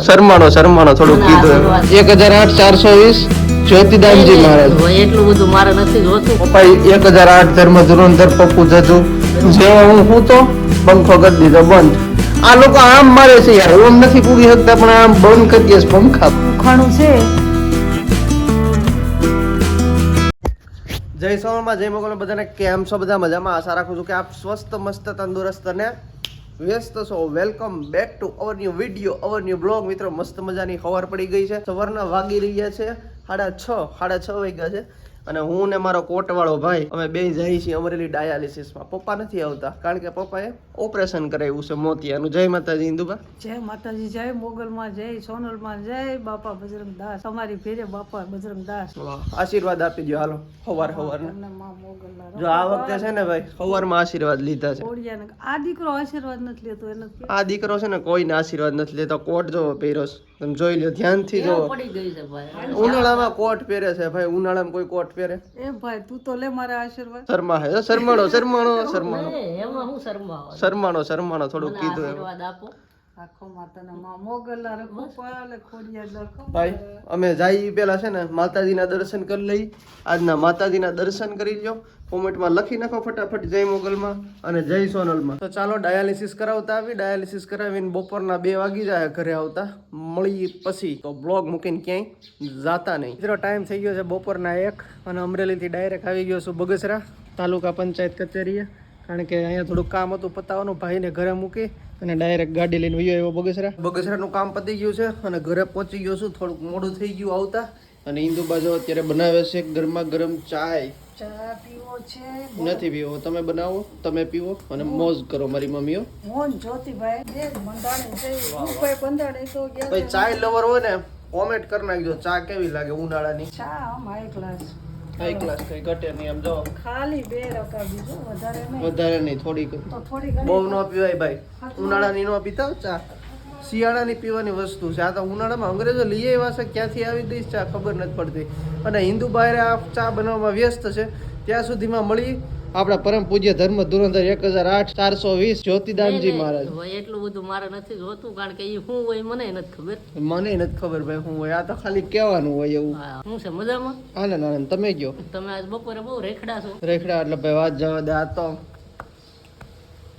શરમાણો થોડું કીધું 1008 420 જ્યોતિદાનજી મહારાજ એટલું બધું મારે નથી જોતું. પપ્પા 1008 ધર્મ ધુરંધર પપ્પુ જજુ જેવો હું તો પંખો કરી દીધો બંધ. આ લોકો આમ મારે છે યાર, ઓમ નથી પૂરી શકતા પણ આમ બંધ કરી દે પંખા. ખાણું છે. જય સોમનાથ, જય મોગલ બધાને. કેમ છો? બધા મજામાં? આશા રાખું છું કે આપ સ્વસ્થ મસ્ત તંદુરસ્ત અને વ્યસ્ત છો. Welcome back to our new video, our new blog. મિત્રો મસ્ત મજાની ખબર પડી ગઈ છે. સવારના વાગી રહ્યા છે 6:30 વાગ્યા છે અને હું ને મારો કોટવાળો ભાઈ અમે બે જઈએ છીએ અમરેલી ડાયાલિસિસમાં. પપ્પા નથી આવતા કારણ કે પપ્પાએ ઓપરેશન કરાવ્યું છે મોતિયાનું. જય માતાજી ઇન્દુબા. જય માતાજી, જય મોગલમાં, જય સોનલમાં, જય બાપા બજરંગ દાસ. તમારી ફેરે બાપા બજરંગ દાસ. આશીર્વાદ આપી દો હાલો સવાર જો આ વખતે છે ને ભાઈ સવારમાં આશીર્વાદ લીધા છે. આ દીકરો આશીર્વાદ નથી લેતો એને. આ દીકરો છે ને કોઈને આશીર્વાદ નથી લેતો. કોટ જોવો પહેર્યો છે, તમે જોઈ લો ધ્યાનથી જોવો. પડી ગઈ છે ભાઈ. ઉનાળામાં કોટ પહેરે છે ભાઈ, ઉનાળામાં કોઈ કોટ પહેરે? એ ભાઈ તું તો લે મારા આશીર્વાદ. શરમાણો થોડું કીધું એમ. આખો માતાના માં મોગલના રખો પાલે ખોડિયા લખો. ભાઈ અમે જઈ પેલા છે ને માતાજીના દર્શન કરી લઈ. આજના માતાજીના દર્શન કરી લ્યો. કોમેન્ટમાં લખી નાખો ફટાફટ જય મોગલમાં અને જય સોનલમાં. તો ચાલો ડાયાલિસિસ કરાવતા આવી. ડાયાલિસિસ કરાવીને બપોરના 2 વાગી જાય ઘરે આવતા. મળી પછી તો બ્લોગ મૂકીને ક્યાંય જાતા નહીં. મિત્રો ટાઈમ થઈ ગયો છે બપોરના 1 અને અમરેલીથી ડાયરેક્ટ આવી ગયો છું બગસરા તાલુકા પંચાયત કચેરીએ. કારણ કે અહીંયા થોડુંક કામ હતું પતાવવાનું. ભાઈને ઘરે મૂકી અને ડાયરેક્ટ ગાડી લઈને વયો આવ્યો બગસરા. બગસરાનું કામ પતી ગયું છે અને ઘરે પહોંચી ગયો છું. થોડુંક મોડું થઈ ગયું આવતા. અને ઇન્દુ બાજુ અત્યારે બનાવે છે ગરમા ગરમ ચાય. ચા પીવો છે? નથી પીવો, તમે બનાવો, તમે પીવો અને મોજ કરો. મારી મમ્મીઓ મોહન જ્યોતિભાઈ બે મંડાણી છે. હું કોઈ બંધાણી તો ગયા. ભાઈ ચાય લવર હોય ને કોમેન્ટ કરી નાખજો ચા કેવી લાગે ઉનાળાની. ચા આમ હાઈ ક્લાસ. હાઈ ક્લાસ કઈ ઘટે નહીં. આમ જો ખાલી 2 રકા બીજો વધારે નહીં. વધારે નહીં, થોડીક તો થોડી ઘણી બહુ ન પીવાય ભાઈ. ઉનાળાની ન પીતા ચા, શિયાળાની પીવાની વસ્તુ છે. આ તો ઉનાળામાં અંગ્રેજો લઈ આવ્યા છે, ક્યાંથી આવી ગઈ ચા ખબર નથી પડતી. અને હિન્દુ બહાર આ ચા બનાવવામાં વ્યસ્ત છે. ત્યાં સુધીમાં મળી આપણા પરમ પૂજ્ય ધર્મ ધુરંધર 1008 420 જ્યોતિદાનજી મહારાજ. એટલું બધું મારે નથી જોતું કારણ કે એ શું હોય મને નથી ખબર. મને નથી ખબર ભાઈ શું હોય. આ તો ખાલી કહેવાનું હોય એવું. હું છે મજામાં? આનંદ આનંદ. તમે કયો? તમે આજ બપોરે બહુ રેખડા છો. રેખડા એટલે ભાઈ વાત જવા દે. આ તો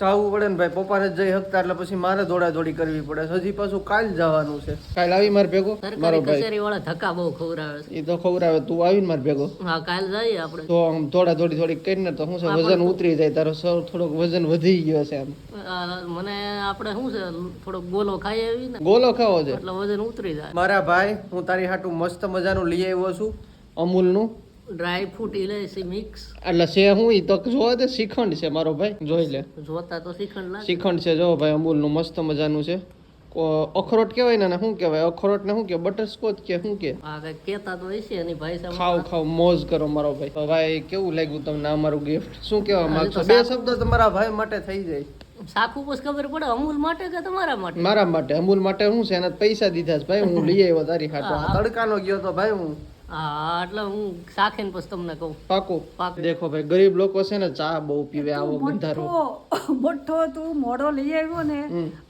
ચાવવું પડે ને ભાઈ. પપ્પાને જઈ શકતા એટલે પછી મારે દોડાદોડી કરવી પડે. હજી પાછું કાલ જવાનું છે. કાલ આવી મારે ભેગો મારો ભાઈ. કચેરી વાળા ધક્કા બહુ ખવડાવે છે. એ તો ખવડાવે. તું આવીને મારે ભેગો. હા કાલ જઈએ આપણે. તો આમ દોડાદોડી થોડીક કરીને તો શું છે વજન ઉતરી જાય. તારો થોડોક વજન વધી ગયો છે આમ. મને આપણે શું છે થોડોક ગોલો ખાઈ આવી ને. ગોલો ખાવો છે એટલે વજન ઉતરી જાય. મારા ભાઈ હું તારી હાટું મસ્ત મજાનું લઈ આવ્યો છું અમૂલનું ડ્રાય ફ્રૂટ ઇલાયચી મિક્સ. એટલે છે હું ઈ તો જોવા દે. શ્રીખંડ છે મારો ભાઈ, જોઈ લે. જોતા તો શ્રીખંડ લાગે. શ્રીખંડ છે જો ભાઈ અમૂલનું મસ્ત મજાનું છે. અખરોટ કહેવાય ને શું કહેવાય? અખરોટ ને શું કે બટરસ્કોચ કે શું કે? હા કઈ કેતા તો હશે એની ભાઈ સામે. ખાવ મોજ કરો મારો ભાઈ. તો ભાઈ કેવું લાગ્યું તમને અમારું ગિફ્ટ? શું કહેવા માંગશો? 2 શબ્દ તમારા ભાઈ માટે થઈ જાય. સાખું પછી ખબર પડે અમૂલ માટે કે તમારા માટે? મારા માટે. અમૂલ માટે શું છે? એના પૈસા દીધા છે ભાઈ. હું લઈ આવ્યો તારી હાટો. તડકાનો ગયો તો ભાઈ હું. હા એટલે હું સાખીને પછી તમને કહું. પાકું. દેખો ભાઈ ગરીબ લોકો છે ને ચા બહુ પીવે. આવો બંધારો મોટો તું મોઢો લઈ આવ્યો ને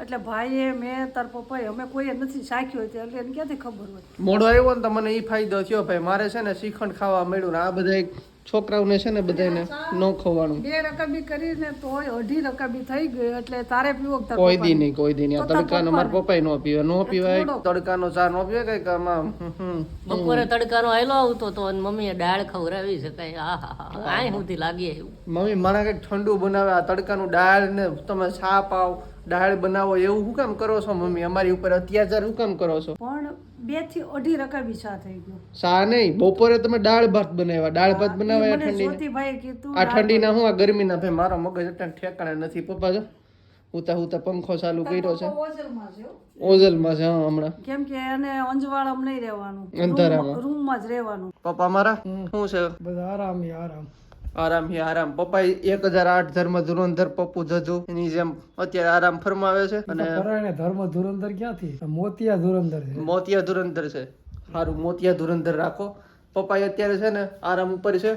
એટલે ભાઈએ મેં તાર પપ્પાએ અમે કોઈએ નથી સાખ્યો એટલે એને ક્યાંથી ખબર હોય. મોઢો આવ્યો ને તો મને ઈ ફાયદો થયો ભાઈ. મારે છે ને શ્રીખંડ ખાવા મળ્યું ને આ બધા છોકરાઓને છે ને બધાને ન ખવાનું. 2 રકાબી કરીને તોય 2.5 રકાબી થઈ ગઈ એટલે તારે પીવો. કોઈ દી નહીં. આ તડકાનો મારા પપ્પાય ન પીવાય. તડકાનો ચા ન પીવે કઈ કામ. બપોરે તડકાનો આયલો આવતો તો મમ્મીએ દાળ ખવડાવી છે કઈ. હા આય સુધી લાગી આવ્યું. મમ્મી મારા કઈક ઠંડુ બનાવે. આ તડકાનું દાળ ને તમે ચા પાવ દાળ બનાવો એવું શું કામ કરો છો મમ્મી? અમારી ઉપર અત્યાચાર શું કામ કરો છો? પણ 2 થી 2.5 રકાબી ચા થઈ ગયો. ચા નહીં, બપોરે તમે દાળ ભાત બનાવ્યા. દાળ ભાત બનાવ્યા ઠંડી. આ ઠંડીના હું આ ગરમીના ભાઈ મારો મગજ અત્યારે ઠેકાણે નથી. પપ્પા જો હુતા પંખો ચાલુ કર્યો છે. ઓઝલમાં છે હમણાં. કેમ કે એને અંજવાળામાં નહીં રહેવાનું, અંધારામાં રૂમમાં જ રહેવાનું. પપ્પા મારા શું છે? બધા આરામ. પપ્પા 1008 ધર્મ ધુરંધર પપ્પુ જજુ એની જેમ અત્યારે આરામ ફરમાવે છે. અને ધર્મ ધુરંધર ક્યાંથી? મોતિયા ધુરંધર છે. સારું મોતિયા ધુરંધર રાખો. પપ્પા અત્યારે છે ને આરામ ઉપર છે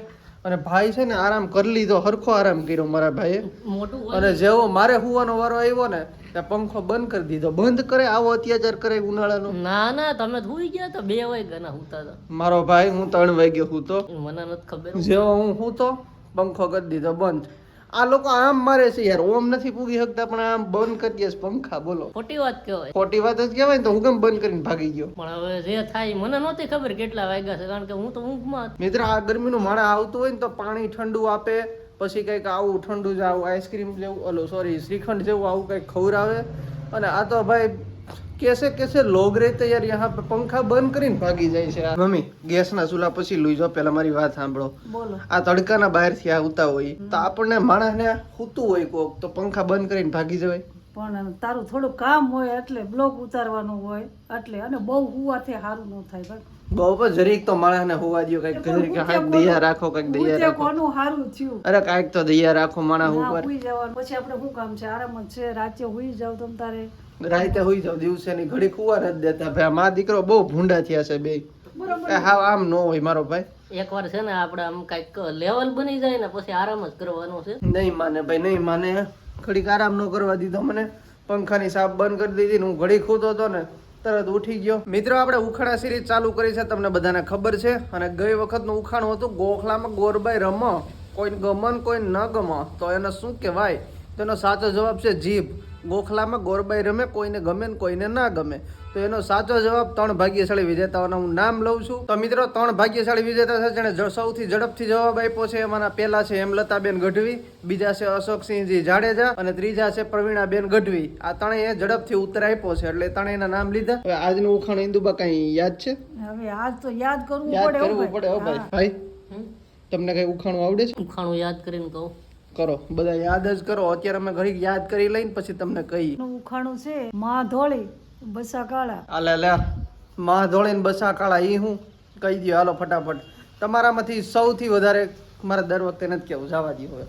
અને ભાઈ છે ને આરામ કરી લીધો, હરખો આરામ કર્યો મારા ભાઈએ. મોટું અને જેવો મારે હુવાનો વારો આવ્યો ને ત્યાં પંખો બંધ કરી દીધો. બંધ કરે આવો અત્યાચાર કરે ઉનાળાનો. ના ના તમે સુઈ ગયા તો 2 વાગ્યા ના હુતા હતા. મારો ભાઈ હું 3 વાગ્યો સૂતો. મને નથી ખબર. જેવો હું સૂતો પંખો કરી દીધો બંધ. આ લોકો આમ મારે છે યાર, ઓમ નથી પૂગી શકતા પણ આમ બંધ કરી દે પંખા. બોલો ખોટી વાત કહેવાય. ખોટી વાત જ કહેવાય ને, તો હું કેમ બંધ કરીને ભાગી ગયો. પણ હવે જે થાય મને નહોતી ખબર કેટલા વાગ્યા છે, કારણ કે હું તો ઊંઘમાં હતો. મિત્ર આ ગરમીનું માણસ આવતું હોય ને તો પાણી ઠંડુ આપે, પછી કંઈક આવું ઠંડુ જ આવું આઈસ્ક્રીમ જેવું શ્રીખંડ જેવું આવું કંઈક ખવડાવે. અને આ તો ભાઈ કેસે લોગ રહેતે યાર, यहाँ पे પંખા બંધ કરીને ભાગી જાય છે. મમ્મી ગેસના ચૂલા પછી લઈ જાઓ, પહેલા મારી વાત સાંભળો. બોલો. આ તડકાના બહારથી આવતા હોય તો આપણને માણસને સૂતું હોય કોક તો પંખા બંધ કરીને ભાગી જવાય. પણ તારું થોડું કામ હોય એટલે બ્લોગ ઉતારવાનું હોય એટલે, અને બહુ હુવાથી સારું ન થાય ભાઈ. બહુ પણ જરીક તો માણસને હોવા દો, કઈક દયા રાખો, કઈક દયા રાખો. કોનું સારું થયું. અરે કાંઈક તો દયા રાખો માણસ ઉપર. હુઈ જવાનું પછી આપણે શું કામ છે, આરામ જ છે. રાતે હુઈ જાવ તમ તારે. રાતે હોઈ જાવ, દિવસે ની ઘડી ખુવા નથી દેતા. ભાઈ મા દીકરો બહુ ભૂંડા થયા છે બે. હા આમ નો હોય મારો ભાઈ. એકવાર છે ને આપણે આમ કઈક લેવલ બની જાય ને પછી આરામ જ કરવાનો છે. નહીં માને ભાઈ, નહીં માને. ઘડીક આરામ ન કરવા દીધો મને. પંખાની સાપ બંધ કરી દીધી ને હું ઘડી ખૂતો હતો ને તરત ઉઠી ગયો. મિત્રો આપણે ઉખાણા સિરીઝ ચાલુ કરી છે, તમને બધાને ખબર છે. અને ગઈ વખતનું ઉખાણું હતું ગોખલામાં ગોરબાઈ રમો, કોઈને ગમન કોઈને ન ગમો તો એને શું કહેવાય? તેનો સાચો જવાબ છે જીભ. ગોખલામાં ગોરબાઈ રમે, કોઈને ગમે ને કોઈને ના ગમે. તો એનો સાચો જવાબ 3 ભાગ્યશાળી વિજેતાઓના હું નામ લઉં છું. તો મિત્રો 3 ભાગ્યશાળી વિજેતા છે જેણે સૌથી ઝડપથી જવાબ આપ્યો છે. એમાંના પહેલા છે હેમલતાબેન ગઢવી, બીજા છે અશોકસિંહજી જાડેજા અને ત્રીજા છે પ્રવીણાબેન ગઢવી. આ ત્રણેય ઝડપથી ઉત્તર આપ્યો છે એટલે ત્રણેયના નામ લીધા. હવે આજનું ઉખાણ ઇન્દુબા કઈ યાદ છે? હવે આજ તો યાદ કરવું પડે હો ભાઈ. ભાઈ તમને કઈ ઉખાણું આવડે છે? ઉખાણું યાદ કરીને કહું. કરો, બધા યાદ જ કરો. અત્યારે અમે ઘડી યાદ કરી લઈને પછી તમને કહી. ઉખાણું છે માં ધોળી બસા કાળા. આલે લે માં ધોળી ને બસા કાળા, ઈ હું કહી દો. હાલો ફટાફટ. તમારામાંથી સૌથી વધારે મારે દર વખતે નથી કેવું, જવા દો હવે.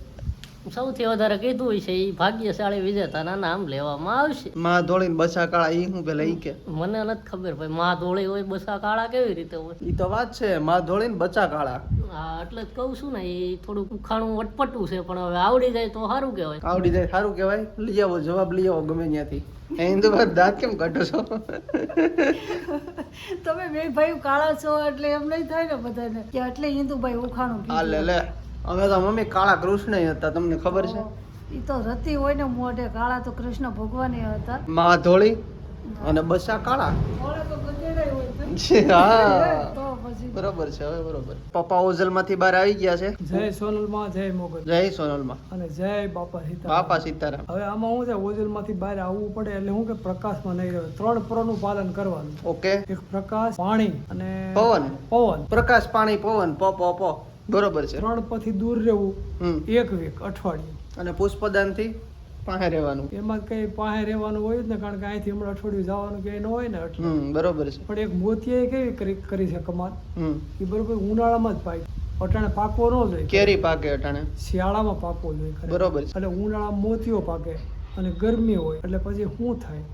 સૌથી વધારે કીધું હોય છે એ ભાગ્યશાળી વિજેતાના નામ લેવામાં આવશે. માં ધોળી ને બસા કાળા ઈ હું પેલા ઈ કે મને નથી ખબર ભાઈ. માં ધોળી હોય બસા કાળા કેવી રીતે હોય? ઈ તો વાત છે, માં ધોળી ને બચા કાળા. હા એટલે જ કહું છું ને, એ થોડુંક ઉખાણું અટપટું છે પણ હવે આવડી જાય તો સારું કહેવાય. આવડી જાય સારું કહેવાય. લઈ આવો જવાબ, લઈ આવો ગમે ત્યાંથી. ઇન્દુબા દાંત કેમ કાઢો છો? તમે બે ભાઈ કાળા છો એટલે એમ નહીં થાય ને બધાને કે એટલે હિન્દુભાઈ ઉખાણું આ લે લે. અમે તો મમ્મી કાળા કૃષ્ણ હતા, તમને ખબર છે? ઈ તો રતી હોય ને મોઢે. કાળા તો કૃષ્ણ ભગવાન હતા. માં ધોળી અને બસા કાળા. ઓળે તો ગધેડાય હોય ભાઈ. હા તો પછી બરોબર છે. હવે બરોબર. પપ્પા ઓઝલ માંથી બહાર આવી ગયા છે. જય સોનલમાં, જય મોગલ જય સોનલમાં, અને જય બાપા સીતા. બાપા સીતારામ. હવે આમાં શું છે, ઓજલ માંથી બહાર આવવું પડે એટલે હું કે પ્રકાશમાં નહીં રહે. 3 પ્રોનું પાલન કરવાનું. ઓકે. એક પ્રકાશ, પાણી અને પવન. પવન. પ્રકાશ, પાણી, પવન. પો બરોબર છે. 3 પછી દૂર રહેવું. હમ. 1 વીક, અઠવાડિયું. અને પુષ્પદાન થી પાસે રહેવાનું. એમાં કઈ પાસે રહેવાનું હોય જ ને, કારણ કે અહીંથી હમણાં અઠવાડિયું જવાનું કે ન હોય ને એટલે. બરોબર છે. પણ એક મોતિયા કેવી કરી છે કમાલ, હમ. એ બરોબર ઉનાળામાં જ પાય. અટાણે પાકવો ન જોઈએ. કેરી પાકે અટાણે. શિયાળામાં પાકવો જોઈએ ખરેખર. બરોબર છે. એટલે ઉનાળામાં મોતિયો પાકે અને ગરમી હોય એટલે પછી શું થાય?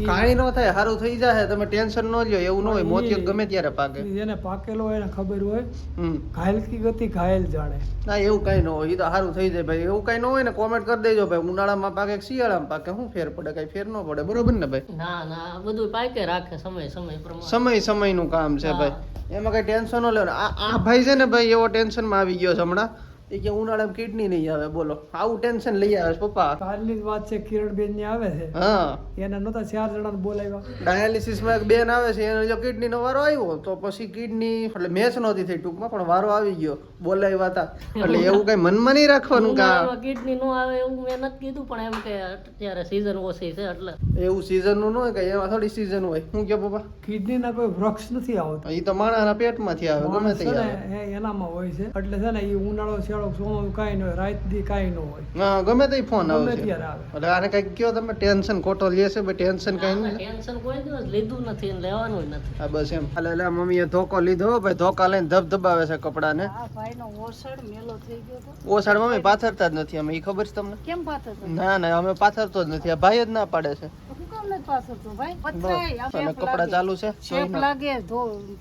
કાંઈ ન થાય, સારું થઈ જાય. તમે ટેન્શન ન લ્યો. એવું ન હોય મોતિયો ગમે ત્યારે પાકે. જેને પાકેલો હોય એને ખબર હોય. હમ. ઘાયલ કી ગતિ ઘાયલ જાણે. ના એવું કઈ ન હોય. એ તો સારું થઈ જાય ભાઈ. એવું કઈ ન હોય ને કોમેન્ટ કરી દેજો ભાઈ. ઉનાળામાં પાકે કે શિયાળામાં પાકે, શું ફેર પડે? કઈ ફેર ન પડે. બરોબર ને ભાઈ? ના ના બધું પાકે રાખે સમય પ્રમાણે. સમયનું કામ છે ભાઈ. એમાં કઈ ટેન્શન ન લેવાનું. આ ભાઈ છે ને ભાઈ એવો ટેન્શનમાં આવી ગયો છે હમણાં. એ કે ઉનાળામાં કિડની નહીં આવે. બોલો આવું ટેન્શન લઈ આવે છે પપ્પા. કાલની જ વાત છે, કિરણબેન ની આવે છે. હા. એના નતા 4 જણાને બોલાવ્યા. ડાયાલિસિસ માં એક બેન આવે છે, એનો જો કિડની નો વારો આવ્યો તો પછી કિડની એટલે મેચ નહોતી થઈ ટૂંકમાં, પણ વારો આવી ગયો. બોલાવ્યા હતા એટલે એવું કઈ મનમાં નહીં રાખવાનું કે કિડની નો આવે એવું મેં નથી કીધું, પણ એમ કે અત્યારે સીઝન ઓછી છે એટલે એવું સીઝન નું ન હોય કે એમાં થોડી સીઝન હોય. શું કે પપ્પા? કિડની ના કોઈ વૃક્ષ નથી આવતા. એ તો માણસના પેટમાંથી આવે, ગમે માણસ તે છે આવે. ને એનામાં હોય છે. એટલે છે ને એ ઉનાળો શિયાળો ચોમાસું કાંઈ ન હોય, રાત દી કાંઈ ન હોય. હા ગમે તે ફોન આવે ગમે છે. ત્યારે આવે. એટલે આને કઈક કયો તમે ટેન્શન ખોટો લે છે ભાઈ. ટેન્શન કઈ નહીં. ટેન્શન કોઈ દિવસ લીધું નથી અને લેવાનું નથી. હા બસ એમ. એટલે મમ્મીએ ધોકો લીધો ભાઈ. ધોકા લઈને ધબધબાવે છે કપડાને. આ ભાઈનો ઓસડ મેલો થઈ ગયો તો. ઓસાડ મમ્મી પાથરતા જ નથી અમે. એ ખબર છે તમને? કેમ પાથર? ના અમે પાથરતો જ નથી. આ ભાઈ જ ના પાડે છે. શું કામ ને પાછળ તો ભાઈ પથરાય અને કપડા ચાલુ છે શેપ લાગે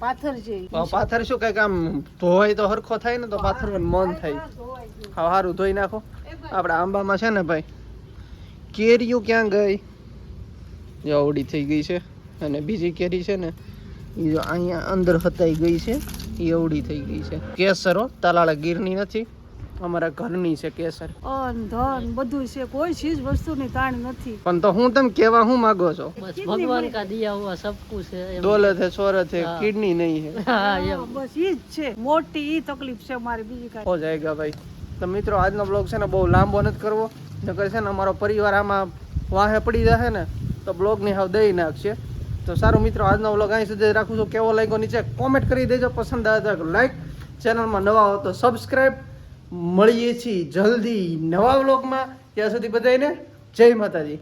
પાથર છે પાથર શું કઈક આમ ધોવાય તો હરખો થાય ને તો પાથરવાનું મન થાય સારું ધોઈ નાખો. આપડા આંબામાં છે ને ભાઈ કેરીઓ ક્યાં ગઈ? જો અવડી થઈ ગઈ છે અને બીજી કેરી છે ને એ જો અહીંયા અંદર હતાઈ ગઈ છે, એ અવડી થઈ ગઈ છે. કેસરો તાલાળા ગીરની નથી, અમારા ઘરની છે કેસર. અન ધન બધું છે, કોઈ ચીજ વસ્તુની તાણ નથી. પણ તો હું તમે કેવા હું માંગો છો? બસ ભગવાન કા દિયા હુઆ સબ કુછ है એમ. દોલત है, शोहरत है, किडनी नहीं है. હા એમ. બસ ઈ જ છે મોટી ઈ તકલીફ છે મારી, બીજી કાંઈ. હો જાયગા ભાઈ. તો મિત્રો આજનો બ્લોગ છે ને બહુ લાંબો નથી કરવો, નકર છે ને અમારો પરિવાર આમાં વાહે પડી જશે ને તો બ્લોગની હાવ દઈ નાખશે. તો સારું મિત્રો, આજનો બ્લોગ અહીં સુધી રાખું છું. કેવો લાગ્યો નીચે કોમેન્ટ કરી દેજો, પસંદ આવે તો લાઈક, ચેનલમાં નવા હો તો સબસ્ક્રાઈબ. મળીએ છીએ જલ્દી નવા બ્લોગમાં. ત્યાં સુધી બધાને જય માતાજી.